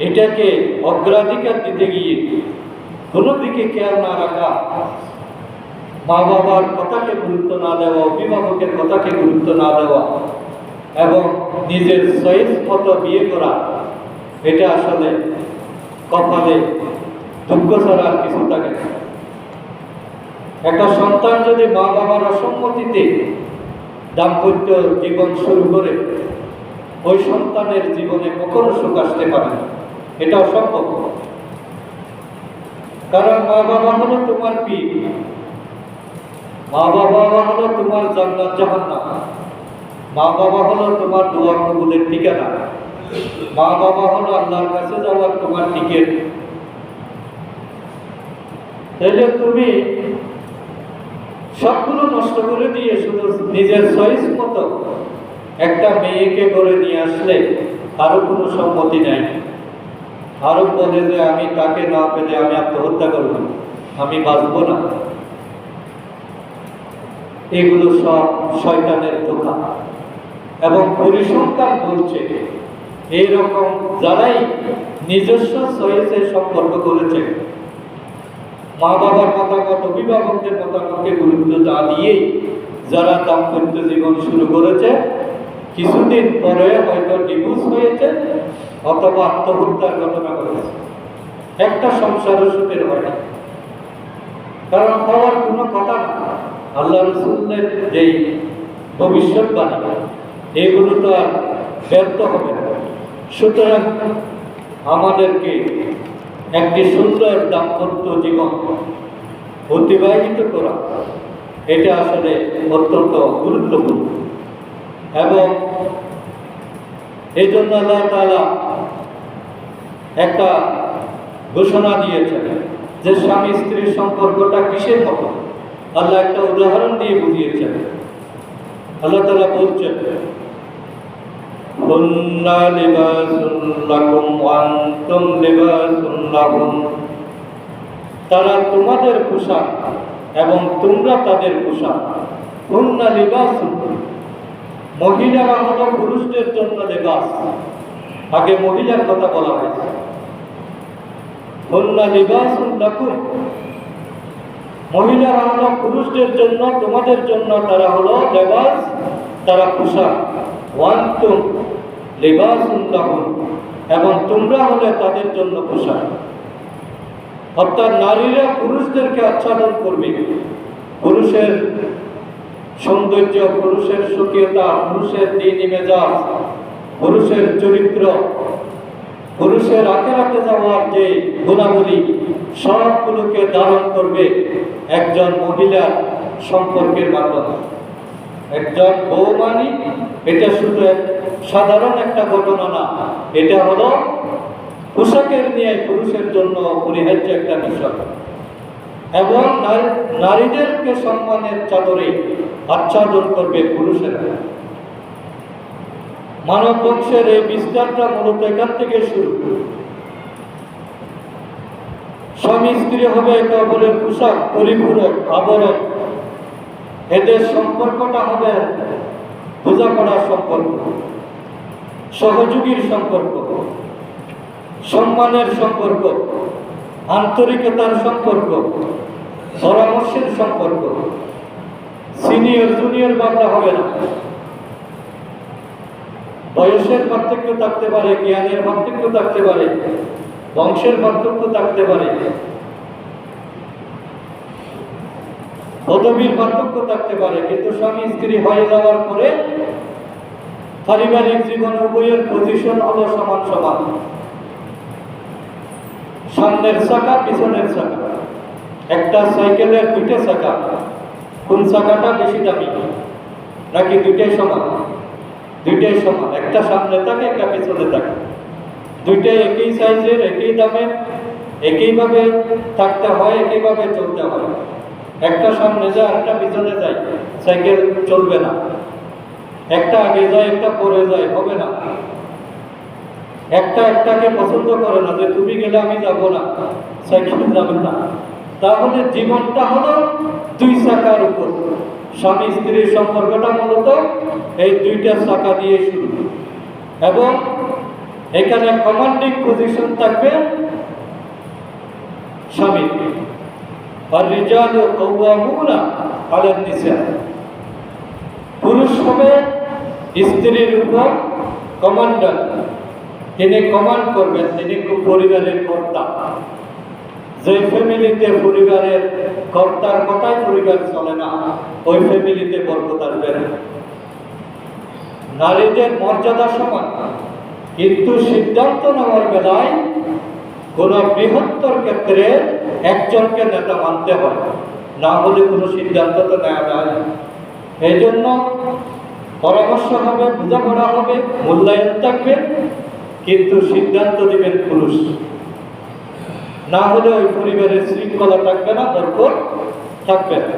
এটাকে অগ্রাধিকার দিতে গিয়ে কোনো দিকে খেয়াল না রাখা, মা বাবার কথাকে গুরুত্ব না দেওয়া, অভিভাবকের কথাকে গুরুত্ব না দেওয়া এবং নিজের চয়েস মতো বিয়ে করা, এটা আসলে কপালে দুঃখ ছাড়া আর কিছু থাকে না। একটা সন্তান যদি মা বাবার অসম্মতিতে দাম্পত্য জীবন শুরু করে, ওই সন্তানের জীবনে কখনো সুখ আসতে পারে না, এটা অসম্ভব। কারণ মা বাবা হলো তোমার পীর, মা বাবা হলো তোমার জান্নাত জাহান্নাম, মা বাবা হলো তোমার দোয়া কবুলের ঠিকানা, মা বাবা হলো আল্লাহর কাছে যাওয়ার তোমার টিকিট। তাহলে তুমি সবগুলো নষ্ট করে দিয়ে শুধু নিজের চয়েস মতো একটা মেয়েকে করে নিয়ে আসলে আরো কোনো সম্মতি নাই। আরো বলে যে আমি তাকে না পেলে আমি আত্মহত্যা করব, আমি বাঁচবো না। এগুলো সব শয়তানের ধোঁকা। এবং পরিসংখ্যান বলছে এইরকম যারাই নিজস্ব চয়েসের সম্পর্ক করেছে, মা বাবার মতামত, অভিভাবকদের মতামতকে গুরুত্ব না দিয়েই যারা দাম্পত্য জীবন শুরু করেছে, কিছুদিন পরে হয়তো ডিভোর্স হয়েছে অথবা আত্মহত্যার ঘটনা ঘটেছে। একটা সংসারও সুখের হয় না, কারণ হওয়ার কোনো কথা না। আল্লাহ রাসূলের যেই ভবিষ্যৎবাণী এগুলো তো আর ব্যর্থ হবে না। সুতরাং আমাদেরকে একটি সুন্দর দাম্পত্য জীবন অতিবাহিত করা এটা আসলে অত্যন্ত গুরুত্বপূর্ণ। এবং এই জন্য আল্লাহ তাআলা একটা ঘোষণা দিয়েছেন যে স্বামী স্ত্রীর সম্পর্কটা কিসের মতো। আল্লাহ একটা উদাহরণ দিয়ে বুঝিয়েছেন। আল্লাহ তাআলা বলছেন, হুন্না লিবাসুন লাকুম ওয়া আনতুম লিবাসুন লাহুম, তারা তোমাদের পোশাক এবং তোমরা তাদের পোশাক। হুন্না লিবাসুন, মহিলারা হলো পুরুষদের জন্য লেবাস। আগে মহিলার কথা বলা হয়েছে। হুন্না লিবাসুন লাকুম, মহিলারা হলো পুরুষদের জন্য, তোমাদের জন্য তারা হলো লেবাস, তারা পোশাক। ওয়া আনতুম লিবাসুন লাহুম, এবং তোমরা হলে তাদের জন্য পোশাক। অর্থাৎ নারীরা পুরুষদেরকে আচ্ছাদন করবে। পুরুষের সৌন্দর্য, পুরুষের স্বকীয়তা, পুরুষের দ্বীন মেজাজ, পুরুষের চরিত্র, পুরুষের আখেরাতে যাওয়ার যে গুণাবলী সবগুলোকে ধারণ করবে একজন মহিলার সম্পর্কের মাধ্যমে। একজন বৌমানি এটা শুধু সাধারণ একটা ঘটনা না, এটা হলো পোশাকের নিয়ে পুরুষের জন্য অপরিহার্য একটা বিষয়। এবং নারীদেরকে সম্মানের চাদরে আচ্ছাদন করবে পুরুষেরা। মানব বংশের এই বিস্তারটা মূলত এখান থেকে শুরু। স্বামী স্ত্রী হবে একে অপরের পোশাক, পরিপূরক, আবরণ। এদের সম্পর্কটা হবে বোঝাপড়ার সম্পর্ক, সহযোগীর সম্পর্ক, সম্মানের সম্পর্ক, আন্তরিকতার সম্পর্ক, পরামর্শের সম্পর্ক। সিনিয়র জুনিয়র ভাবনা হবে না। বয়সের পার্থক্য থাকতে পারে, জ্ঞানের পার্থক্য থাকতে পারে, বংশের পার্থক্য থাকতে পারে, পদবীর পার্থক্য থাকতে পারে, কিন্তু স্বামী স্ত্রী হয়ে যাওয়ার পরে পারিবারিক জীবনে উভয়ের পজিশন হলো সমান সমান। সামনের চাকা, পিছনের চাকা। একটা সাইকেলের দুইটা চাকা, কোন চাকাটা বেশি দামি? নাকি দুইটাই সমান? দুইটাই সমান। একটা সামনে থাকে, একটা পিছনে থাকে। দুইটাই একই সাইজের, একই দামের, একইভাবে থাকতে হয়, একইভাবে চলতে হয়। একটা সামনে যায়, একটা পিছনে যায়, সাইকেল চলবে না। একটা আগে যায়, একটা পরে যায়, হবে না। একটা একটাকে পছন্দ করে না, যে তুমি গেলে আমি যাব না, সাইকেল যাবে না। তাহলে জীবনটা হলো দুই চাকার উপর। স্বামী স্ত্রীর সম্পর্কটা মূলত এই দুইটা চাকা দিয়ে শুরু। এবং এখানে কমান্ডিং পজিশন থাকবে স্বামী। আর রিজালু কাওয়ামুনা আলান নিসা, পুরুষ হবে স্ত্রীর উপর কমান্ডার। তিনি কমান্ড করবেন, তিনি পরিবারের কর্তা। যে ফ্যামিলিতে পরিবারের কর্তার কথায় পরিবার চলে না, ওই ফ্যামিলিতে বরকত আসবে না। নারীদের মর্যাদা সমান, কিন্তু সিদ্ধান্ত নেওয়ার বেলায় কোন বৃহত্তর ক্ষেত্রে একজনকে নেতা মানতে হয়, না হলে কোনো সিদ্ধান্ত তো নেওয়া যায় না। এই জন্য পরামর্শ হবে, বোঝাপড়া হবে, মূল্যায়ন থাকবে, কিন্তু সিদ্ধান্ত দিবেন পুরুষ। না হলে ওই পরিবারের শৃঙ্খলা থাকবে না, বরকত থাকবে না।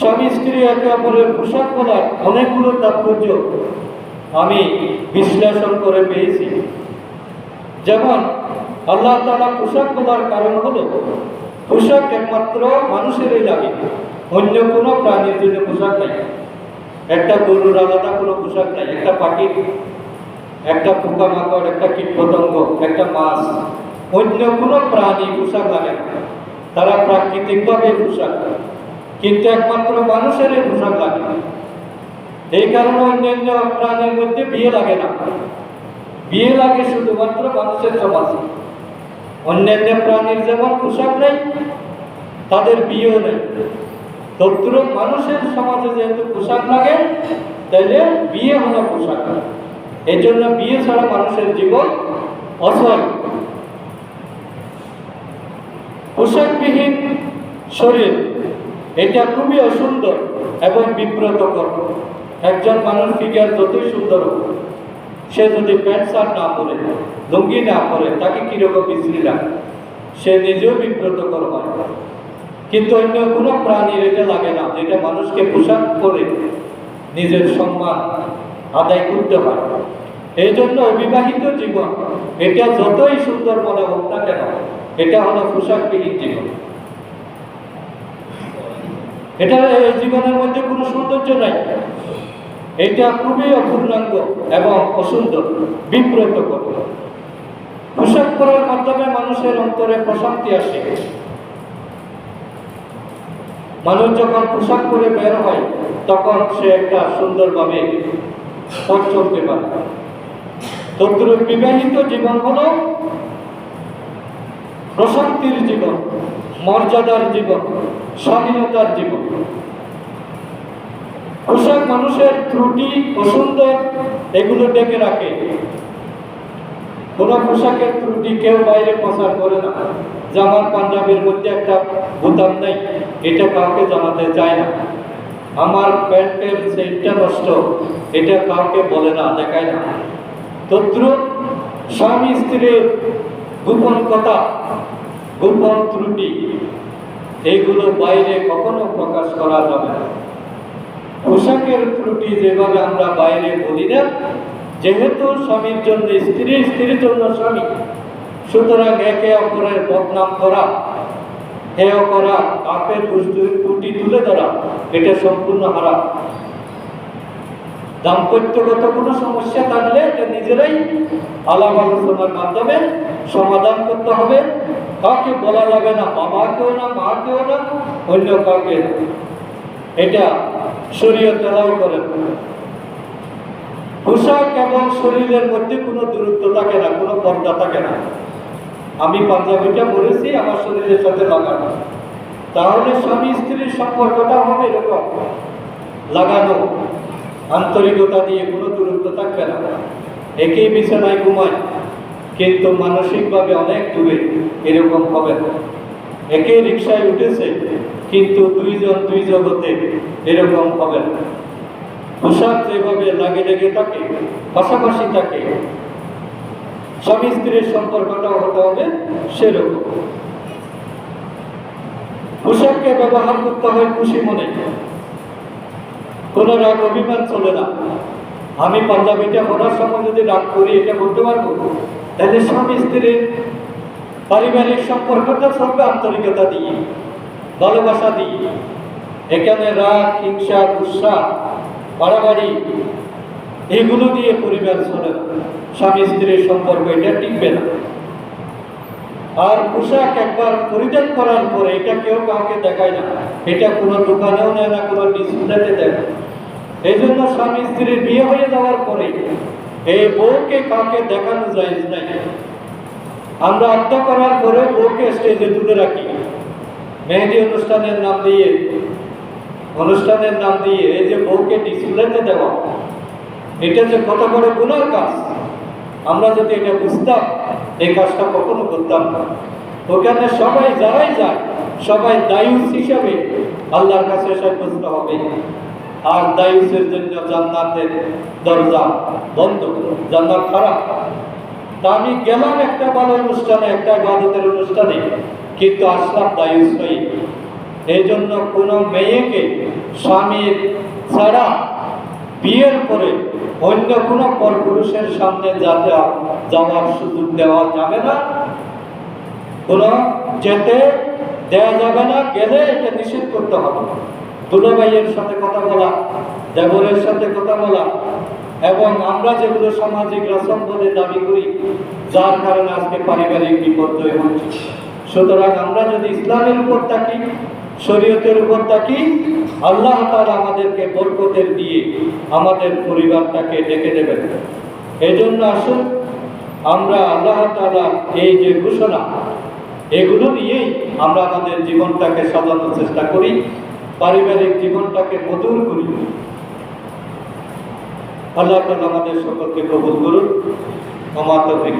স্বামী স্ত্রী একে অপরের পোশাক বলার অনেকগুলো তাৎপর্য আমি বিশ্লেষণ করে পেয়েছি। যেমন আল্লাহ তাআলা পোশাক বলার কারণ হলো পোশাক একমাত্র মানুষেরই লাগে, অন্য কোনো প্রাণীর জন্য পোশাক নাই। একটা গরুর আলাদা কোনো পোশাক নাই, একটা পাখির, একটা পোকামাকড়, একটা কীটপতঙ্গ, একটা মাছ, অন্য কোনো প্রাণী পোশাক লাগে না, তারা প্রাকৃতিকভাবে পোশাক। কিন্তু একমাত্র মানুষের পোশাক লাগে। এই কারণে অন্যান্য প্রাণীর মধ্যে বিয়ে লাগে না, বিয়ে লাগে শুধুমাত্র মানুষের সমাজে। অন্যান্য প্রাণীর যেমন পোশাক নেই, তাদের বিয়েও নেই। তদ্রূপ মানুষের সমাজে যেহেতু পোশাক লাগে, তাইলে বিয়ে হলো পোশাক। এই জন্য বিয়ে ছাড়া মানুষের জীবন অচল। পোশাকবিহীন শরীর এটা খুবই অসুন্দর এবং বিব্রতকর। একজন মানুষ ফিগার যতই সুন্দর হোক, সে যদি প্যান্ট শার্ট না পরে, লুঙ্গি না পরে, তাকে কিরকম বিশ্রী লাগে, সে নিজেও বিব্রতকর হয়। কিন্তু অন্য কোনো প্রাণীর এটা লাগে না, যেটা মানুষকে পোশাক পরে নিজের সম্মান আদায় করতে হয়। এই জন্য অবিবাহিত জীবন এটা যতই সুন্দর মনে হোক না কেন, এটা হলো পোশাকবিহীন জীবন। এটা এই জীবনের মধ্যে কোনো সৌন্দর্য নাই, এটা খুবই অপূর্ণাঙ্গ এবং অসুন্দর, বিব্রতকর। পোশাক পরার মাধ্যমে মানুষের অন্তরে প্রশান্তি আসে। মানুষ যখন পোশাক পরে বের হয়, তখন সে একটা সুন্দরভাবে পথ চলতে পারে। তদ্রূপ বিবাহিত জীবন হলো প্রশান্তির জীবন, মর্যাদার জীবন, স্বাধীনতার জীবন। পোশাক মানুষের ত্রুটি, অসুন্দর এগুলো ডেকে রাখে। কোন পোশাকের ত্রুটি কেউ বাইরে প্রচার করে না। জামার পাঞ্জাবির মধ্যে একটা বোতাম নেই, এটা কাউকে জানাতে চায় না। আমার প্যান্টের সেটটা নষ্ট, এটা কাউকে বলে না, দেখায় না। তদ্রূপ স্বামী স্ত্রীর গোপন কথা, গোপন ত্রুটি, এইগুলো বাইরে কখনো প্রকাশ করা যাবে না। পোশাকের ত্রুটি যেভাবে আমরা বাইরে বলি না, যেহেতু স্বামীর জন্য স্ত্রী, স্ত্রীর জন্য স্বামী, সুতরাং একে অপরের বদনাম করা, হেয় করা, পাপের ত্রুটি তুলে ধরা, এটা সম্পূর্ণ হারাম। দাম্পত্যগত কোনো সমস্যা থাকলে এটা নিজেরাই আলাপ আলোচনার মাধ্যমে সমাধান করতে হবে। কাউকে বলা যাবে না, বাবাকেও না, মাকেও না, অন্য কাউকে। এটা শরীয়ত এলাও করে। পোশাক এবং শরীরের মধ্যে কোনো দূরত্ব থাকে না, কোনো পর্দা থাকে না। আমি পাঞ্জাবিটা বলেছি আমার শরীরের সাথে লাগানো, তাহলে স্বামী স্ত্রীর সম্পর্কটা হবে এরকম লাগানো, আন্তরিকতা দিয়ে, কোনো দূরত্ব থাকবে না। একই বিছানায় ঘুমায় কিন্তু মানসিকভাবে অনেক দূরে, এরকম হবে না। একই রিক্সায় উঠেছে কিন্তু দুইজন দুই জগতে, এরকম হবে না। পোশাক যেভাবে লাগে লেগে থাকে, পাশাপাশি থাকে, স্বামী স্ত্রীর সম্পর্কটাও হতে হবে সেরকম। পোশাককে ব্যবহার করতে হয় খুশি মনে, কোনো রাগ অভিমান চলে না। আমি পাঞ্জাবিটা পরার সময় যদি রাগ করি, এটা বলতে পারবো? তাহলে স্বামী স্ত্রীর পারিবারিক সম্পর্কটা চলবে আন্তরিকতা দিয়ে, ভালোবাসা দিয়ে। এখানে রাগ, হিংসা, গুসা, বাড়াবাড়ি এগুলো দিয়ে পরিবার চলে না। স্বামী স্ত্রীর সম্পর্ক এটা টিকবে না। আর পোশাক একবার পরিধান করার পরে এটা কেউ কাউকে দেখায় না, এটা কোনো দোকানেও নেয় না, কোনো ডিসপ্লেতে দেয় না। এই জন্য স্বামী স্ত্রীর বিয়ে হয়ে যাওয়ার পরে এই বউকে কাউকে দেখানো যায় নাই। আমরা আত্মা করার পরে বউকে স্টেজে তুলে রাখি, মেহেদি অনুষ্ঠানের নাম দিয়ে, এই যে বউকে ডিসপ্লেতে দেওয়া, এটা যে কত বড় গুনার কাজ। আমরা যদি এটা বুঝতাম, এই কাজটা কখনো করতাম না। ওখানে সবাই যারাই যায়, সবাই দায়ুস হিসাবে আল্লাহর কাছে সাব্যস্ত হবে। আর দায়ুসের জন্য জান্নাতের দরজা বন্ধ, জান্নাত খারাপ। তা আমি গেলাম একটা ভালো অনুষ্ঠানে, একটা ইবাদতের অনুষ্ঠানে, কিন্তু আসলাম দায়ুস হয়ে। এই জন্য কোনো মেয়েকে স্বামীর ছাড়া বিয়ের পরে অন্য কোনো পরপুরুষের সামনে যাওয়ার সুযোগ দেওয়া যাবে না, কোনো যেতে দেওয়া যাবে না, গেলে এটা নিষেধ করতে হবে। দুলাভাইয়ের সাথে কথা বলা, দেবরের সাথে কথা বলা, এবং আমরা যেগুলো সামাজিক রসম বলে দাবি করি, যার কারণে আজকে পারিবারিক বিপর্যয় হচ্ছে। সুতরাং আমরা যদি ইসলামের উপর থাকি, শরীয়তের উপর থাকি, আল্লাহ তাআলা আমাদেরকে বরকতের দিয়ে আমাদের পরিবারটাকে ডেকে দেবেন। এই জন্য আসুন আমরা আল্লাহ তাআলা এই যে ঘোষণা, এগুলো নিয়েই আমরা আমাদের জীবনটাকে সাজানোর চেষ্টা করি, পারিবারিক জীবনটাকে মধুর করি। আল্লাহ তাআলা আমাদের সকলকে কবুল করুন। ওয়া মা তাওফীক